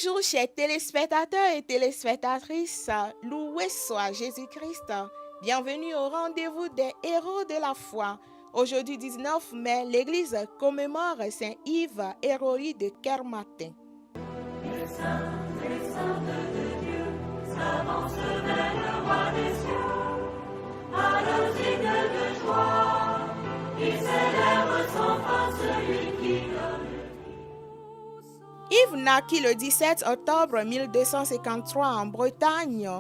Bonjour chers téléspectateurs et téléspectatrices, loué soit Jésus-Christ. Bienvenue au rendez-vous des héros de la foi. Aujourd'hui 19 mai, l'Église commémore Saint Yves, héroï de Kermatin. Les saints de Dieu s'avancent vers le roi des cieux, à l'osigne de joie, qui célèbre sans fin celui qui donne. Yves naquit le 17 octobre 1253 en Bretagne,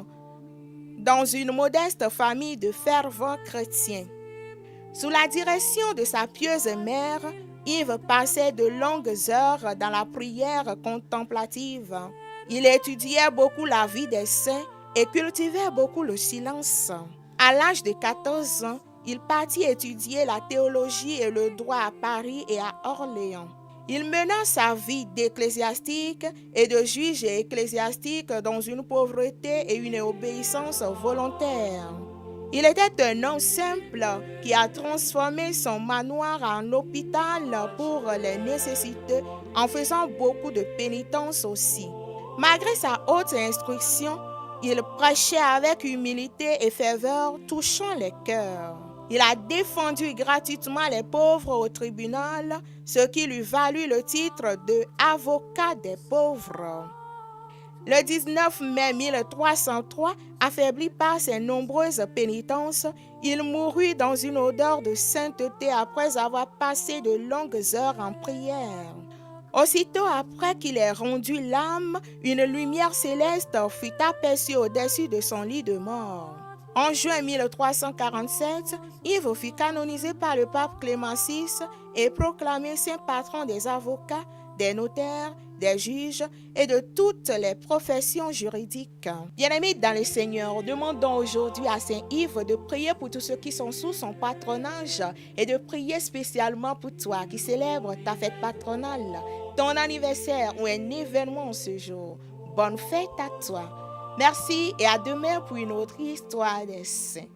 dans une modeste famille de fervents chrétiens. Sous la direction de sa pieuse mère, Yves passait de longues heures dans la prière contemplative. Il étudiait beaucoup la vie des saints et cultivait beaucoup le silence. À l'âge de 14 ans, il partit étudier la théologie et le droit à Paris et à Orléans. Il mena sa vie d'ecclésiastique et de juge ecclésiastique dans une pauvreté et une obéissance volontaire. Il était un homme simple qui a transformé son manoir en hôpital pour les nécessités en faisant beaucoup de pénitence aussi. Malgré sa haute instruction, il prêchait avec humilité et ferveur, touchant les cœurs. Il a défendu gratuitement les pauvres au tribunal, ce qui lui valut le titre de avocat des pauvres. Le 19 mai 1303, affaibli par ses nombreuses pénitences, il mourut dans une odeur de sainteté après avoir passé de longues heures en prière. Aussitôt après qu'il ait rendu l'âme, une lumière céleste fut aperçue au-dessus de son lit de mort. En juin 1347, Yves fut canonisé par le pape Clément VI et proclamé saint patron des avocats, des notaires, des juges et de toutes les professions juridiques. Bien-aimés dans le Seigneur, demandons aujourd'hui à Saint Yves de prier pour tous ceux qui sont sous son patronage et de prier spécialement pour toi qui célèbre ta fête patronale, ton anniversaire ou un événement ce jour. Bonne fête à toi. Merci et à demain pour une autre histoire des saints.